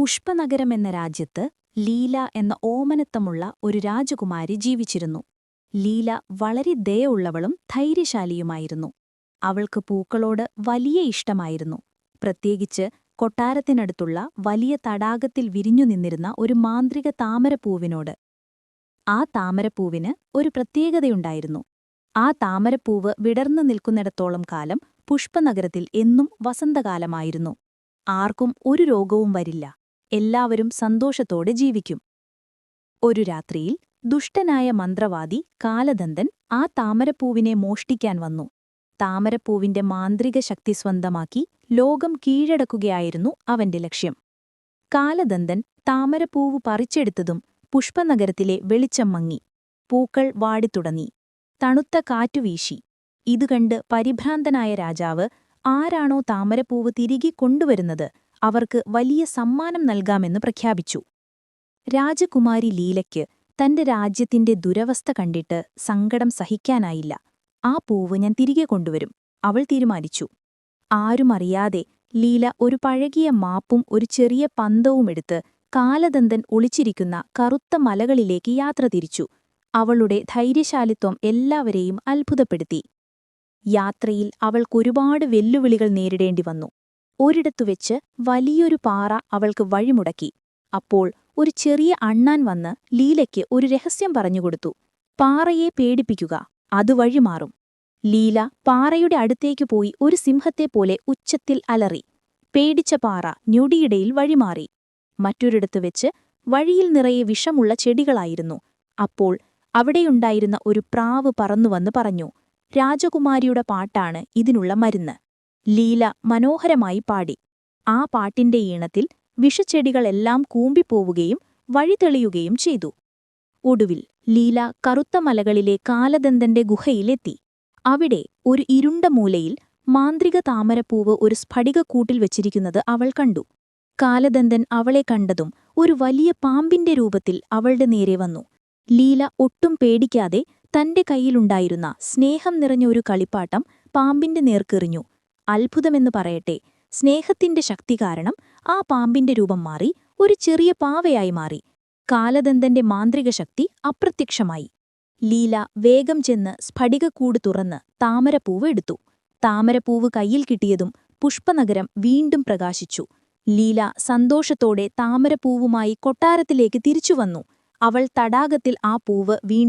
പുഷ്പനഗരം എന്ന രാജ്യത്ത് ലീല എന്ന ഓമനത്തമുള്ള ഒരു രാജകുമാരി ജീവിച്ചിരുന്നു. ലീല വളരെ ദയുള്ളവളും ധൈര്യശാലിയുമായിരുന്നു. അവൾക്ക് പൂക്കളോട് വലിയ ഇഷ്ടമായിരുന്നു. പ്രത്യേകിച്ച് കൊട്ടാരത്തിനടുത്തുള്ള വലിയ തടാകത്തിൽ വിരിഞ്ഞു നിന്നിരുന്ന ഒരു മാന്ത്രിക താമരപ്പൂവിനോട്. ആ താമരപ്പൂവിന് ഒരു പ്രത്യേകതയുണ്ടായിരുന്നു. ആ താമരപ്പൂവ് വിടർന്നു നിൽക്കുന്നിടത്തോളം കാലം പുഷ്പനഗരത്തിൽ എന്നും വസന്തകാലമായിരുന്നു. ആർക്കും ഒരു രോഗവും വരില്ല. എല്ലാവരും സന്തോഷത്തോടെ ജീവിക്കും. ഒരു രാത്രിയിൽ ദുഷ്ടനായ മന്ത്രവാദി കാലദന്തൻ ആ താമരപ്പൂവിനെ മോഷ്ടിക്കാൻ വന്നു. താമരപ്പൂവിന്റെ മാന്ത്രിക ശക്തി സ്വന്തമാക്കി ലോകം കീഴടക്കുകയായിരുന്നു അവന്റെ ലക്ഷ്യം. കാലദന്തൻ താമരപ്പൂവ് പറിച്ചെടുത്തതും പുഷ്പനഗരത്തിലെ വെളിച്ചം മങ്ങി. പൂക്കൾ വാടിത്തുടങ്ങി. തണുത്ത കാറ്റുവീശി. ഇതുകണ്ട് പരിഭ്രാന്തനായ രാജാവ് ആരാണോ താമരപ്പൂവ് തിരികെ കൊണ്ടുവരുന്നത് അവർക്ക് വലിയ സമ്മാനം നൽകാമെന്ന് പ്രഖ്യാപിച്ചു. രാജകുമാരി ലീലയ്ക്ക് തന്റെ രാജ്യത്തിന്റെ ദുരവസ്ഥ കണ്ടിട്ട് സങ്കടം സഹിക്കാനായില്ല. ആ പൂവ് ഞാൻ തിരികെ കൊണ്ടുവരും, അവൾ തീരുമാനിച്ചു. ആരുമറിയാതെ ലീല ഒരു പഴകിയ മാപ്പും ഒരു ചെറിയ പന്തവുമെടുത്ത് കാലദന്തൻ ഒളിച്ചിരിക്കുന്ന കറുത്ത മലകളിലേക്ക് യാത്ര തിരിച്ചു. അവളുടെ ധൈര്യശാലിത്വം എല്ലാവരെയും അത്ഭുതപ്പെടുത്തി. യാത്രയിൽ അവൾക്കൊരുപാട് വെല്ലുവിളികൾ നേരിടേണ്ടി വന്നു. ഒരിടത്തുവെച്ച് വലിയൊരു പാറ അവൾക്ക് വഴിമുടക്കി. അപ്പോൾ ഒരു ചെറിയ അണ്ണാൻ വന്ന് ലീലയ്ക്ക് ഒരു രഹസ്യം പറഞ്ഞുകൊടുത്തു. പാറയെ പേടിപ്പിക്കുക, അത് വഴിമാറും. ലീല പാറയുടെ അടുത്തേക്കു പോയി ഒരു സിംഹത്തെപ്പോലെ ഉച്ചത്തിൽ അലറി. പേടിച്ച പാറ ഞൊടിയിടയിൽ വഴിമാറി. മറ്റൊരിടത്തുവെച്ച് വഴിയിൽ നിറയെ വിഷമുള്ള ചെടികളായിരുന്നു. അപ്പോൾ അവിടെയുണ്ടായിരുന്ന ഒരു പ്രാവ് പറന്നുവന്ന് പറഞ്ഞു, രാജകുമാരിയുടെ പാട്ടാണ് ഇതിനുള്ള മരുന്ന്. ലീല മനോഹരമായി പാടി. ആ പാട്ടിന്റെ ഈണത്തിൽ വിഷച്ചെടികളെല്ലാം കൂമ്പിപ്പോവുകയും വഴിതെളിയുകയും ചെയ്തു. ഒടുവിൽ ലീല കറുത്ത മലകളിലെ കാലദന്തന്റെ ഗുഹയിലെത്തി. അവിടെ ഒരു ഇരുണ്ട മൂലയിൽ മാന്ത്രിക താമരപ്പൂവ് ഒരു സ്ഫടികക്കൂട്ടിൽ വച്ചിരിക്കുന്നത് അവൾ കണ്ടു. കാലദന്തൻ അവളെ കണ്ടതും ഒരു വലിയ പാമ്പിന്റെ രൂപത്തിൽ അവളുടെ നേരെ വന്നു. ലീല ഒട്ടും പേടിക്കാതെ തന്റെ കയ്യിലുണ്ടായിരുന്ന സ്നേഹം നിറഞ്ഞ ഒരു കളിപ്പാട്ടം പാമ്പിന്റെ നേർക്കെറിഞ്ഞു. അത്ഭുതമെന്നു പറയട്ടെ, സ്നേഹത്തിന്റെ ശക്തി കാരണം ആ പാമ്പിന്റെ രൂപം മാറി ഒരു ചെറിയ പാവയായി മാറി. കാലദന്തന്റെ മാന്ത്രിക ശക്തി അപ്രത്യക്ഷമായി. ലീല വേഗം ചെന്ന് സ്ഫടികക്കൂട് തുറന്ന് താമരപ്പൂവ് എടുത്തു. താമരപ്പൂവ് കയ്യിൽ കിട്ടിയതും പുഷ്പനഗരം വീണ്ടും പ്രകാശിച്ചു. ലീല സന്തോഷത്തോടെ താമരപ്പൂവുമായി കൊട്ടാരത്തിലേക്ക് തിരിച്ചുവന്നു. അവൾ തടാകത്തിൽ ആ പൂവ് വീണ്ടും